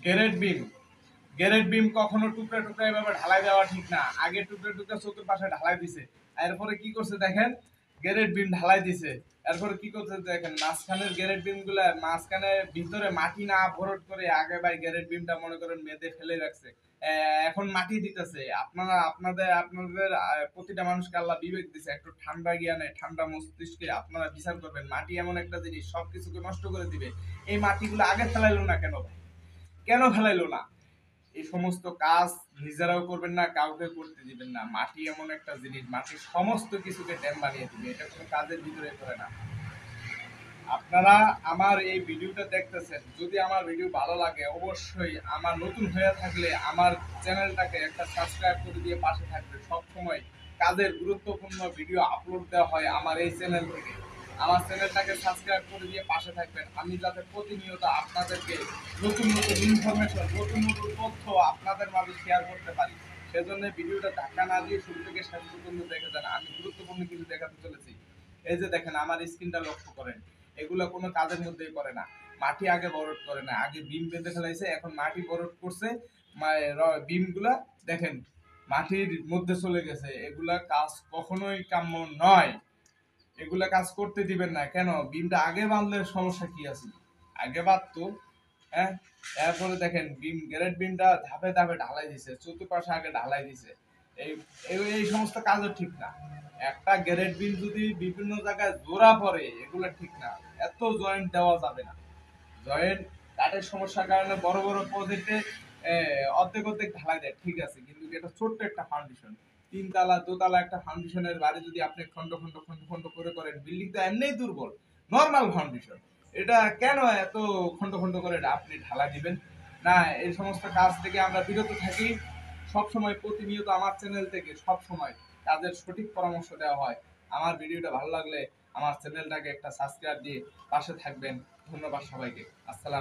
গ্যারেট বিম গ্যারেট বিম কখনো টুকরা টুকরা এভাবে ঢালাই দেওয়া ঠিক না। আগে টুকরা টুকরা চতুর্পাশে ঢালাই দিছে, এরপরে কি করছে দেখেন, গ্যারেট বিম ঢালাই দিছে। এরপরে কি করছে দেখেন, মাঝখানের গ্যারেট বিম গুলা মাঝখানে ভিতরে মাটি না ভরট করে আগে ভাই গ্যারেট বিমটা মনে করেন মেদে ফেলে রাখছে। এখন মাটি দিতেছে। আপনারা আপনাদের আপনাদের প্রতিটা মানুষকে আল্লাহ বিবেক দিছে, একটু ঠান্ডা জ্ঞানে ঠান্ডা মস্তিষ্কে আপনারা বিচার করবেন। মাটি এমন একটা জিনিস সবকিছুকে নষ্ট করে দিবে। এই মাটিগুলো আগে ফেলাইলো না কেন ভাই? কেন ফেলাইলো না? এই সমস্ত কাজ নিজেরাও করবেন না, কাউকে করতে দিবেন না। মাটি এমন একটা জিনিস, মাটি সমস্ত কিছুকে ড্যাম বানিয়ে দিবে, এটা কোনো কাজের ভিতরে করে না। আপনারা আমার এই ভিডিওটা দেখতেছেন, যদি আমার ভিডিও ভালো লাগে অবশ্যই আমার নতুন হয়ে থাকলে আমার চ্যানেলটাকে একটা সাবস্ক্রাইব করে দিয়ে পাশে থাকবে। সব সময় কাজের গুরুত্বপূর্ণ ভিডিও আপলোড দেওয়া হয় আমার এই চ্যানেল থেকে। আমার চ্যানেলটাকে সাবস্ক্রাইব করে দিয়ে পাশে থাকবেন, আমি যাতে প্রতিনিয়ত আপনাদেরকে নতুন নতুন ইনফরমেশন, নতুন নতুন তথ্য আপনাদের মাঝে শেয়ার করতে পারি। সেজন্য ভিডিওটা ধাক্কা না দিয়ে শুরু থেকে শেষ পর্যন্ত দেখে যান, আমি গুরুত্বপূর্ণ কিছু দেখাতে চলেছি। এই যে দেখেন আমার স্ক্রিনটা লক্ষ্য করেন, এগুলো কোনো কাজের মধ্যেই করে না। মাটি আগে বরট করে না, আগে বিম বেঁধে ফেলাইছে, এখন মাটি বরট করছে। বিম গুলা দেখেন মাটির মধ্যে চলে গেছে। এগুলা কাজ কখনোই কাম্য নয়, এগুলা কাজ করতে দিবেন না। কেন? বিমটা আগে বাঁধলে সমস্যা কি আছে? আগে বাঁধতো। হ্যাঁ, এরপরে দেখেন বিম গ্যারেট বিমটা ধাপে ধাপে ঢালাই দিছে, চতুর্পাশে আগে ঢালাই দিছে। এই এই সমস্ত কাজও ঠিক না। একটা গ্যারেট বিম যদি বিভিন্ন জায়গায় জোড়া পড়ে এগুলো ঠিক না। এত জয়েন্ট দেওয়া যাবে না। জয়েন্ট কাঠের সমস্যার কারণে বড় বড় প্রজেক্টে অর্ধেক অর্ধেক ঢালাই দেয়, ঠিক আছে, কিন্তু এটা ছোট্ট একটা ফাউন্ডেশন, তিনতলা দোতলা একটা ফাউন্ডেশনের বাড়ি যদি আপনি খন্ড খন্ড খন্ড খন্ড করে করেন, বিল্ডিং তো এমনিই দুর্বল, নর্মাল ফাউন্ডেশন, এটা কেন এত খন্ড খন্ড করে আপনি ঢালাই দিবেন? না, এই সমস্ত কাজ থেকে আমরা বিরত থাকি। সব সময় প্রতিনিয়ত আমার চ্যানেল থেকে সব সময় কাজের সঠিক পরামর্শ দেওয়া হয়। আমার ভিডিওটা ভালো লাগলে আমার চ্যানেলটাকে একটা সাবস্ক্রাইব দিয়ে পাশে থাকবেন। ধন্যবাদ সবাইকে। আসসালাম।